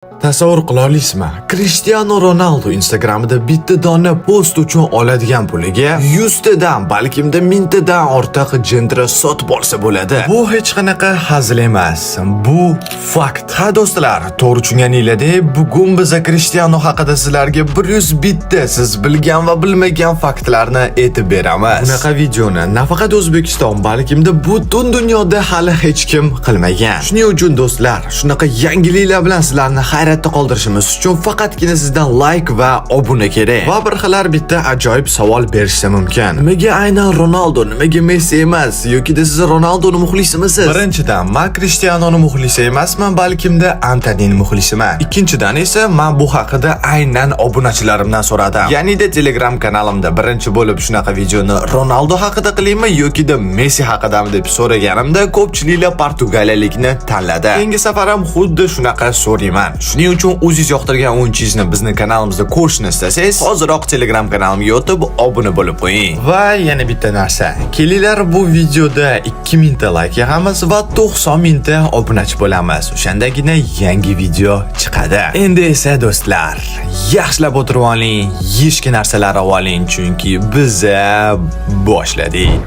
Tasavvur qila olasizmi? Cristiano Ronaldo Instagramida bitta dona post uchun oladigan puliga 100 tadan, balkimda 1000 tadan ortiq jendra sotib olsa bo'ladi. Bu hech qanaqa hazil emas. Bu fakt. Ha do'stlar, to'g'ri tushunganinglardek, bugun biz Cristiano haqida sizlarga 100 bitta siz bilgan va bilmagan faktlarni aytib beramiz. Bunaqa videoni nafaqat O'zbekiston, balkimda butun dunyoda hali hech kim qilmagan. Shuning uchun do'stlar, shunaqa yangiliklar bilan sizlarni hayratda qoldirishimiz uchun faqatgina sizdan like va obuna kerak. Va bir xillar bitta ajoyib savol berishsa mumkin. Nimaga aynan Ronaldo, nimaga Messi emas yoki siz Ronaldoni muxlisimisiz? Birinchidan, men Cristianoni muxlisi emasman, balkimda Antonining muxlisiman. Ikkinchidan esa men bu haqida aynan obunachilarimdan so'radim. Ya'ni-da Telegram kanalimda birinchi bo'lib shunaqa videoni Ronaldo haqida qilaymi yoki Messi haqidami deb so'raganimda ko'pchiliklar portugaliyalikni tanladi. Keyingi safar ham xuddi shunaqa so'rayman. Shuning uchun o'zingiz yoqtirgan o'yinchingizni bizning kanalimizda ko'rishni istasangiz, hoziroq Telegram kanalimga o'tib obuna bo'lib qo'ying. Va yana bitta narsa. Kelinglar bu videoda 2000 ta like yig'amiz va 90 ming ta obunachi bo'lamiz. O'shandagina yangi video chiqadi. Endi esa do'stlar, yaxshilab o'tirib oling, yeyishga narsalar olib oling, chunki biz boshladik.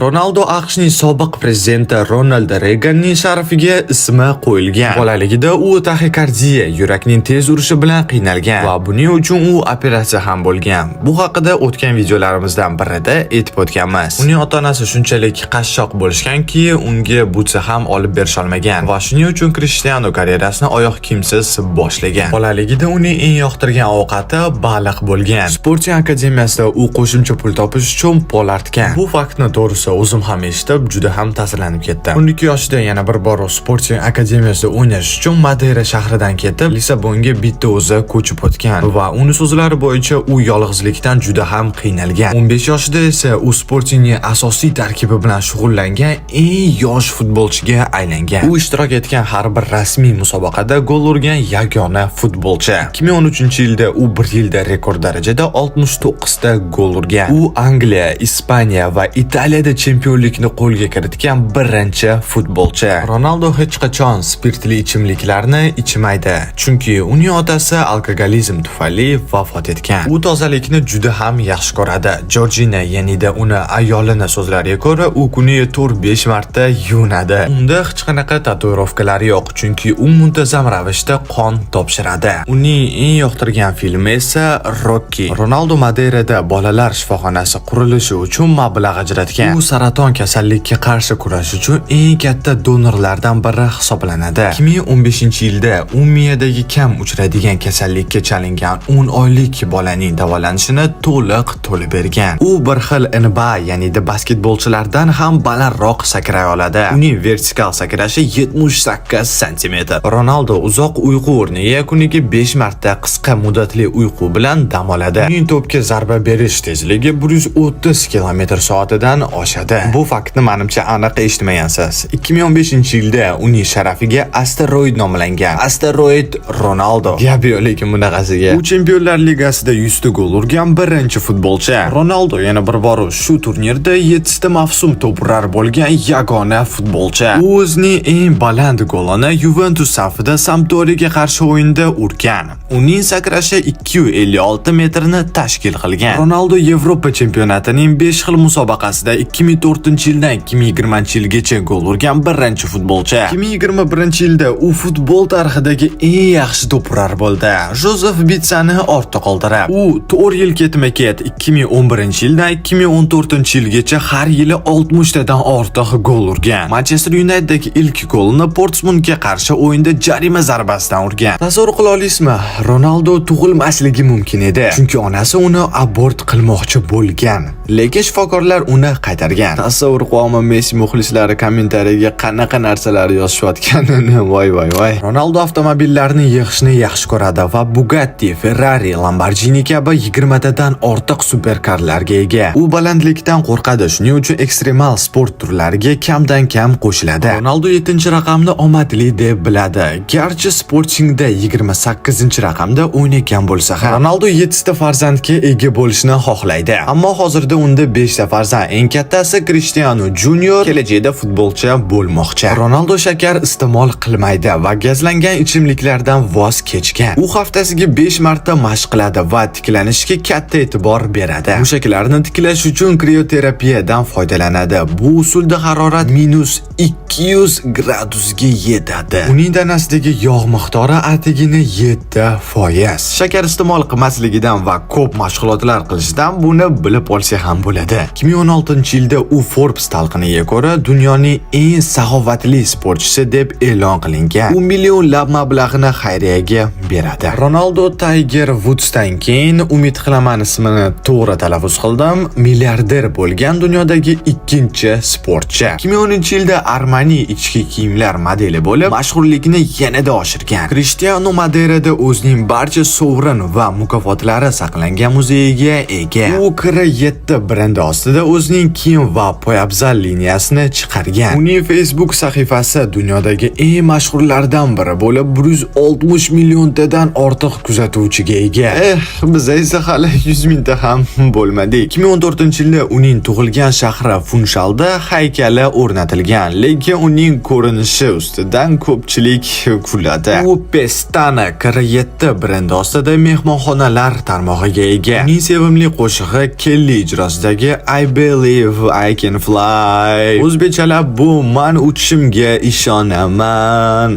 Ronaldo AQShning sobiq prezidenti Ronald Reaganning sharafiga ismi qo'yilgan. Bolaligida u taxikardiya, yurakning tez urishi bilan qiynalgan va buning uchun u operatsiya ham bo'lgan. Bu haqida o'tgan videolarimizdan birida aytib o'tganmiz. Uning ota-onasi shunchalik qashshoq bo'lishganki, unga butsa ham olib berisha olmagan va shuning uchun Cristiano karyerasini oyoq kiyimsiz boshlagan. Bolaligida uning eng yoqtirgan ovqati baliq bo'lgan. Sporting akademiyasida u qo'shimcha pul topish uchun pol artgan. Bu faktni to'g'risi o'zim ham eshitib, juda ham ta'sirlanib ketdim. 12 yoshida yana bir bor Sporting akademiyasida o'ynash uchun Madeira shahridan ketib, Lisabonga bitta o'zi ko'chib o'tgan va uning so'zlari bo'yicha u yolg'izlikdan juda ham qiynalgan. 15 yoshida esa u Sportingning asosiy tarkibi bilan shug'ullangan eng yosh futbolchiga aylangan. U ishtirok etgan har bir rasmiy musobaqada gol urgan yagona futbolchi. 2013-yilda u bir yilda rekord darajada 69 ta gol urgan. U Angliya, Ispaniya va Italiyada chempionlikni qo'lga kiritgan birinchi futbolchi. Ronaldo hech qachon spirtli ichimliklarni ichmaydi, chunki uning otasi alkogolizm tufayli vafot etgan. U tozalikni juda ham yaxshi ko'radi. Georgina, ya'nida uni ayolini so'zlariga ko'ra, u kuniga 4-5 marta yuvinadi. Unda hech qanaqa tatuirovkalar yo'q, chunki u muntazam ravishda qon topshiradi. Uning eng yoqtirgan filmi esa Rocky. Ronaldo Madeirada bolalar shifoxonasi qurilishi uchun mablag' ajratgan. U saraton kasallikka qarshi kurash uchun eng katta donorlardan biri hisoblanadi. 2015-yilda u miyadagi kam uchraydigan kasallikka chalingan 10 oylik bolaning davolanishini to'liq to'lib bergan. U bir xil NBA, ya'ni basketbolchilardan ham balandroq sakray oladi. Uning vertikal sakrashi 78 sm. Ronaldo uzoq uyqu o'rniga kuniga 5 marta qisqa muddatli uyqu bilan dam oladi. Uning to'pga zarba berish tezligi 130 km/soatdan oshadi. Bu faktni menimcha aniq eshitmagansiz. 2015-yilda uning sharafiga asteroid nomlangan. Asteroid Ronaldo. Gap yo'q, lekin bunaqasiga. U Chempionlar Ligasida 100 ta gol urgan birinchi futbolchi. Ronaldo yana bir bor shu turnirda 7 ta mavsum to'p urar bo'lgan yagona futbolchi. U o'zining eng baland golini Juventus safida Sampdoriyaga qarshi o'yinda urgan. Uning sakrashi 256 metrni tashkil qilgan. Ronaldo Yevropa chempionatining 5 xil musobaqasida 2004-yildan 2020-yilgacha gol urgan birinchi futbolchi. 2021-yilda u futbol tarixidagi eng yaxshi to'prar bo'ldi. Josef Bitsani ortda qoldirib, u 4 yil ketma-ket 2011-yildan 2014-yilgacha har yili 60 tadan ortiq gol urgan. Manchester United'dagi ilk golini Portsmouthga qarshi o'yinda jarima zarbasidan urgan. Tasavvur qila olasizmi? Ronaldo tug'ilmasligi mumkin edi, chunki onasi uni abort qilmoqchi bo'lgan. Lekin shifokorlar uni qaytarib chiqargan. Tasavvur qilaman, Messi muxlislari kommentariyaga qanaqa narsalar yozishayotganini. Voy. Ronaldo avtomobillarni yig'ishni yaxshi ko'radi va Bugatti, Ferrari, Lamborghini kabi 20 dan ortiq superkarlarga ega. U balandlikdan qo'rqadi, shuning uchun ekstremal sport turlariga kamdan kam qo'shiladi. Ronaldo 7-raqamni omadli deb biladi. Garchi Sportingda 28-raqamda o'ynagan bo'lsa ham, Ronaldo 7 ta farzandga ega bo'lishni xohlaydi. Ammo hozirda unda 5 ta farzand. Eng kattasi Cristiano Junior kelajakda futbolchi bo'lmoqchi. Ronaldo shakar iste'mol qilmaydi va gazlangan ichimliklardan voz kechgan. U haftasiga 5 marta mashq qiladi va tiklanishga katta e'tibor beradi. Mushaklarni tiklash uchun krioterapiyadan foydalanadi. Bu usulda harorat -200 gradusga yetadi. Uning tanasidagi yog' miqdori atigini 7%. Shakar iste'mol qilmasligidan va ko'p mashg'ulotlar qilishidan buni bilib olsa ham bo'ladi. 2016-yilda u Forbes talqiniga ko'ra dunyoning eng saxovatli sportchisi deb e'lon qilingan. U millionlab mablag'ni xayriyaga beradi. Ronaldo Tiger Woods'dan keyin, umid qilaman ismini to'g'ri talaffuz qildim, milliarder bo'lgan dunyodagi ikkinchi sportchi. 2010-yilda Armani ichki kiyimlar modeli bo'lib, mashhurlikni yanada oshirgan. Cristiano Madeirada o'zining barcha sovrin va mukofotlari saqlangan muzeyiga ega. U Kr7 brendi ostida o'zining kiyim va poyabzal liniyasini chiqargan. Uning Facebook sahifasi dunyodagi eng mashhurlardan biri bo'lib, 160 milliontadan ortiq kuzatuvchiga ega. Biz esa hali 100 mingta ham bo'lmadik. 2014-yilda uning tug'ilgan shahri Funshalda haykali o'rnatilgan, lekin uning ko'rinishi ustidan ko'pchilik kuladi. U Pestana Kr7 brendi ostida mehmonxonalar tarmog'iga ega. Uning sevimli qo'shig'i Kelly ijrosidagi I Believe I Can Fly. O'zbekchalab bu men uchishimga ishonaman.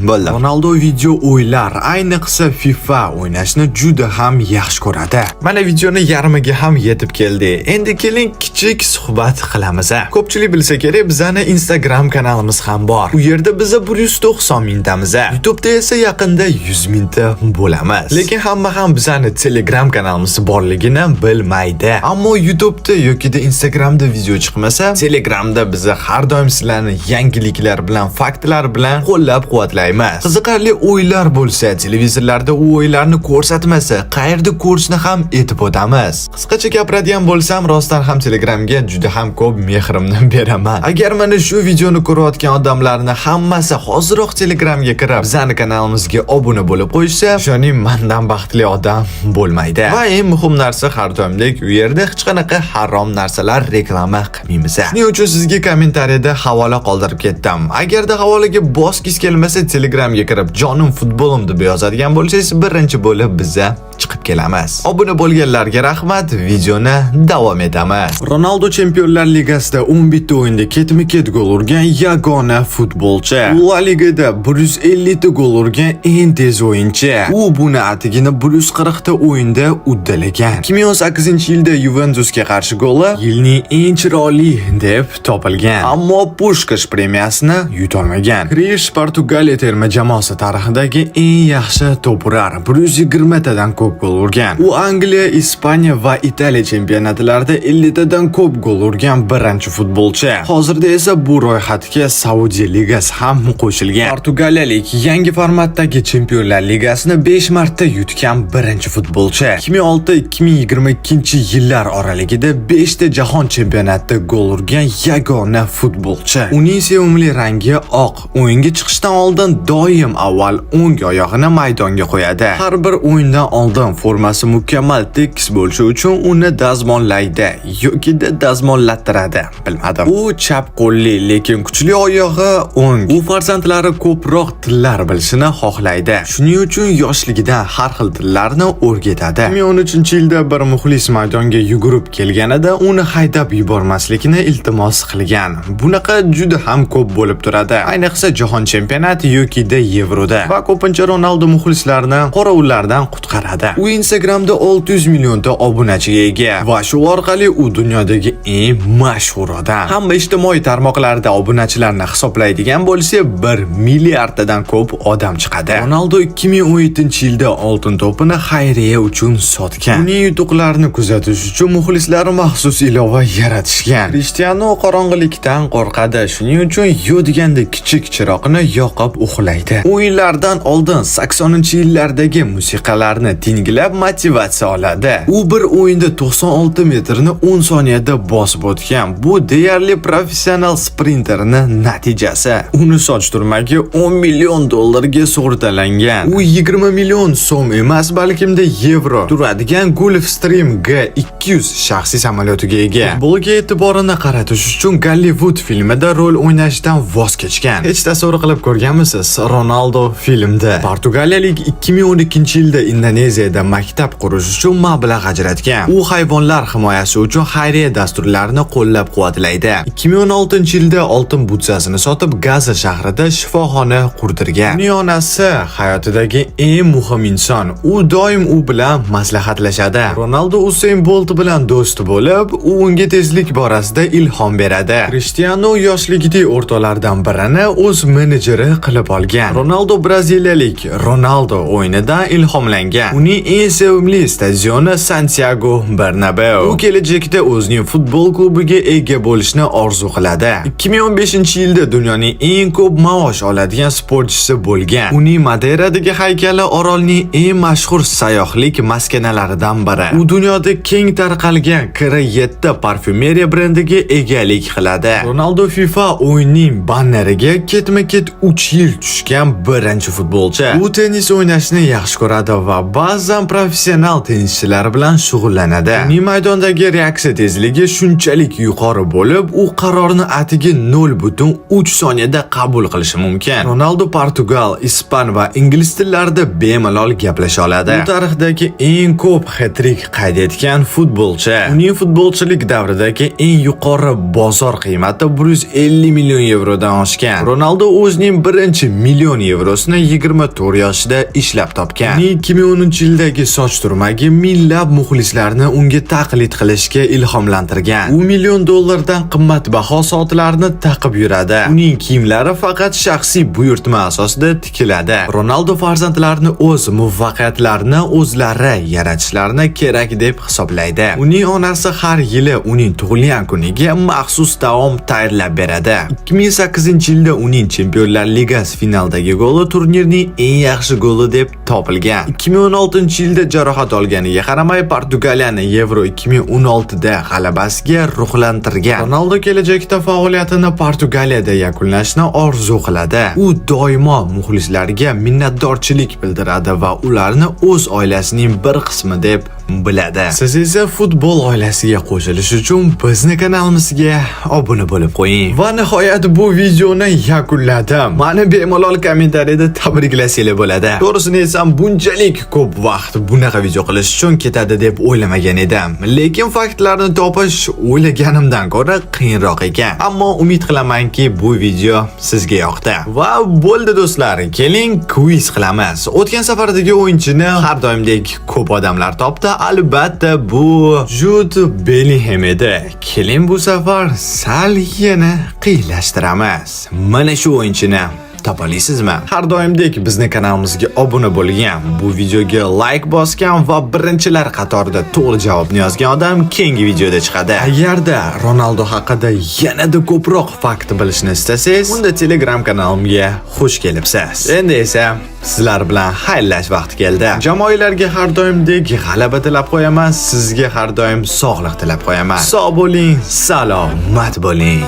Bo'ldi. Ronaldo video o'yinlar, ayniqsa FIFA o'ynashni juda ham yaxshi ko'radi. Mana videoni yarmiga ham yetib keldi. Endi keling kichik suhbat qilamiz. Ko'pchilik bilsa kerak, bizning Instagram kanalimiz ham bor. U yerda biz 190 mingtamiz. YouTube'da esa yaqinda 100 mingta bo'lamiz. Lekin hamma ham bizning Telegram kanalimiz borligini bilmaydi. Ammo YouTube'da yoki Instagramda video chiqmasa, Telegramda biz har doim sizlarni yangiliklar bilan, faktlar bilan qo'llab-quvvatlaymiz. Qiziqarli o'yinlar bo'lsa, televizorlarda u o'yinlarni ko'rsatmasa, qayerda ko'rishni ham aytib o'tamiz. Qisqacha gapiradigan bo'lsam, rostdan ham Telegramga juda ham ko'p mehrimni beraman. Agar mana shu videoni ko'rayotgan odamlarning hammasi hoziroq Telegramga kirib, bizning kanalimizga obuna bo'lib qo'ysa, ishoning, mendan baxtli odam bo'lmaydi. Va eng muhim narsa, har doimdek u yerda hech qanaqa harom narsalar reklama qilmaymiz. Shuning uchun sizga kommentariyada havola qoldirib ketdim. Agarda havolaga bosgis kelmasa, Telegramga kirib jonim futbolim deb yozadigan bo'lsangiz, birinchi bo'lib bizga chiqib kelamiz. Obuna bo'lganlarga rahmat. Videoni davom etamiz. Ronaldo Chempionlar Ligasida 11 ta o'yinda ketma-ket gol urgan yagona futbolchi. La Ligada 150 ta gol urgan eng tez o'yinchi. U buni atigini 140 ta o'yinda uddalagan. 2018-yilda Juventusga qarshi goli yilning eng chiroyli deb topilgan. Ammo Pushkash premiyasini yutolmagan. Krish Portugaliya terma jamoasi tarixidagi eng yaxshi to'prar, 120 tadan ko'p gol urgan. U Angliya, Ispaniya va Italiya chempionatlarida 50 tadan ko'p gol urgan birinchi futbolchi. Hozirda esa bu ro'yxatga Saudiya ligasi ham qo'shilgan. Portugaliyalik yangi formatdagi Chempionlar ligasini 5 marta yutgan birinchi futbolchi. 2006-2022-yillar oralig'ida 5 ta jahon chempionatida gol urgan yagona futbolchi. Uning sevimli rangi oq. O'yinga chiqishdan oldin doim avval o'ng oyog'ini maydonga qo'yadi. Har bir o'yindan oldin formasi mukammal tekis bo'lishi uchun uni dazmollaydi yoki dazmollattiradi. Bilmadim. U chap qo'lli, lekin kuchli oyog'i o'ng. U farzandlari ko'proq tillar bilishini xohlaydi. Shuning uchun yoshligidan har xil tillarni o'rgatadi. 2013-yilda bir muxlis maydonga yugurib kelganida uni haydab yubormaslikni iltimos qilgan. Bunaqa juda ham ko'p bo'lib turadi. Ayniqsa jahon chempionati yoki Yevroda. Va ko'pincha Ronaldo muxlislarini qorovullardan qutqaradi. U Instagramda 600 millionta obunachiga ega va shu orqali u dunyodagi eng mashhur odam. Hamma ijtimoiy tarmoqlarda obunachilarni hisoblaydigan bo'lsa, 1 milliarddan ko'p odam chiqadi. Ronaldo 2017-yilda oltin to'pini xayriya uchun sotgan. Uning yutuqlarini kuzatish uchun muxlislari maxsus ilova yaratishgan. Cristiano qorong'ilikdan qo'rqadi, shuning uchun yo'diganda kichik chiroqni yoqib uxlaydi. O'yinlardan oldin 80-yillardagi musiqalarni tinglab motivatsiya oladi. U bir o'yinda 96 metrni 10 soniyada bosib o'tgan. Bu deyarli professional sprinterning natijasi. Uni soch turmagi $10 million ga sug'urtalangan. U 20 million so'm emas, balkimda yevro turadigan Gulfstream G200 shaxsiy samolyotiga ega. Futbolga e'tiborini qaratish uchun Gollywood filmida rol o'ynashdan voz kechgan. Hech tasavvur qilib ko'rganmisiz? Ronaldo filmda Portugaliyalik 2012-yilda Indoneziyada maktab qurish uchun mablag' ajratgan. U hayvonlar himoyasi uchun xayriya dasturlarini qo'llab-quvvatlaydi. 2016-yilda oltin butsasini sotib Gaza shahrida shifoxona qurdirgan. Uning onasi hayotidagi eng muhim inson. U doim u bilan maslahatlashadi. Ronaldo Usain Bolt bilan do'st bo'lib, u unga tezlik borasida ilhom beradi. Cristiano yoshligidagi o'rtoqlardan birini o'z menejeri qilib olgan. Ronaldo braziliyalik Ronaldo o'yinidan ilhomlangan. Uning eng sevimli stadioni Santiago Bernabeu. U kelajakda o'zining futbol klubiga ega bo'lishni orzu qiladi. 2015-yilda dunyoning eng ko'p maosh oladigan sportchisi bo'lgan. Uning Madeiradagi haykali orolning eng mashhur sayyohlik maskanalaridan biri. U dunyoda keng tarqalgan kira 7 parfyumeriya brendiga egalik qiladi. Ronaldo FIFA o'yinining banneriga ketma-ket 3 yil tushgan birinchi futbolchi. U tennis o'ynashni yaxshi ko'radi va ba'zan professional tennischilar bilan shug'ullanadi. Uning maydondagi reaksiya tezligi shunchalik yuqori bo'lib, u qarorni atigi 0.3 soniyada qabul qilishi mumkin. Ronaldo Portugal, ispan va ingliz tillarida bemalol gaplasha oladi. U tarixdagi eng ko'p hat-trick qayd etgan futbolchi. Uning futbolchilik davridagi eng yuqori bozor qiymati 150 million yevrodan oshgan. Ronaldo o'zining birinchi million yevrosini 24 yoshida ishlab topgan. Uning 2010-yildagi soch turmagi minglab muxlislarni unga taqlid qilishga ilhomlantirgan. U $1 million dan qimmatbaho soatlarni taqib yuradi. Uning kiyimlari faqat shaxsiy buyurtma asosida tikiladi. Ronaldo farzandlarini o'z muvaffaqiyatlarini o'zlari yaratishlarini kerak deb hisoblaydi. Uning onasi har yili uning tug'ilgan kuniga maxsus taom tayyorlab beradi. 2008-yilda uning Chempionlar Ligasi finaldagi goli turnirning eng yaxshi goli deb topilgan. 2016-yilda jarohat olganiga qaramay Portugaliyani Euro 2016da g'alabasiga ruhlantirgan. Ronaldo kelajakda faoliyatini Portugaliyada yakunlashni orzu qiladi. U doimo muxlislariga minnatdorchilik bildiradi va ularni o'z oilasining bir qismi deb biladi. Siz esa futbol oilasiga qo'shilish uchun bizni kanalimizga obuna bo'lib qo'ying. Va nihoyat bu videoni yakunladim. Meni bemalol kommentariyada tabriklasanglar bo'ladi. To'g'risini aytsam, bunchalik ko'p vaqt bunaqa video qilish uchun ketadi deb o'ylamagan edim. Lekin faktlarni topish o'ylaganimdan ko'ra qiyinroq ekan. Ammo umid qilamanki, bu video sizga yoqdi. Va bo'ldi do'stlar, keling quiz qilamiz. O'tgan safardagi o'yinchini har doimdek ko'p odamlar topdi. Albatta bu Jude Bellingham edi. Keling bu safar sal yana qiyinlashtiramiz. Mana shu o'yinchini topalasizmi? Har doimdek bizni kanalimizga obuna bo'lgan, bu videoga like bosgan va birinchilar qatorida to'g'ri javobni yozgan odam keyingi videoda chiqadi. Agarda Ronaldo haqida yanada ko'proq fakt bilishni istasangiz, unda Telegram kanalimga xush kelibsiz. Endi esa sizlar bilan xayrlash vaqti keldi. Jamoalarga har doimdek g'alaba tilab qo'yaman, sizga har doim sog'lik tilab qo'yaman. Sog' bo'ling, salomat bo'ling.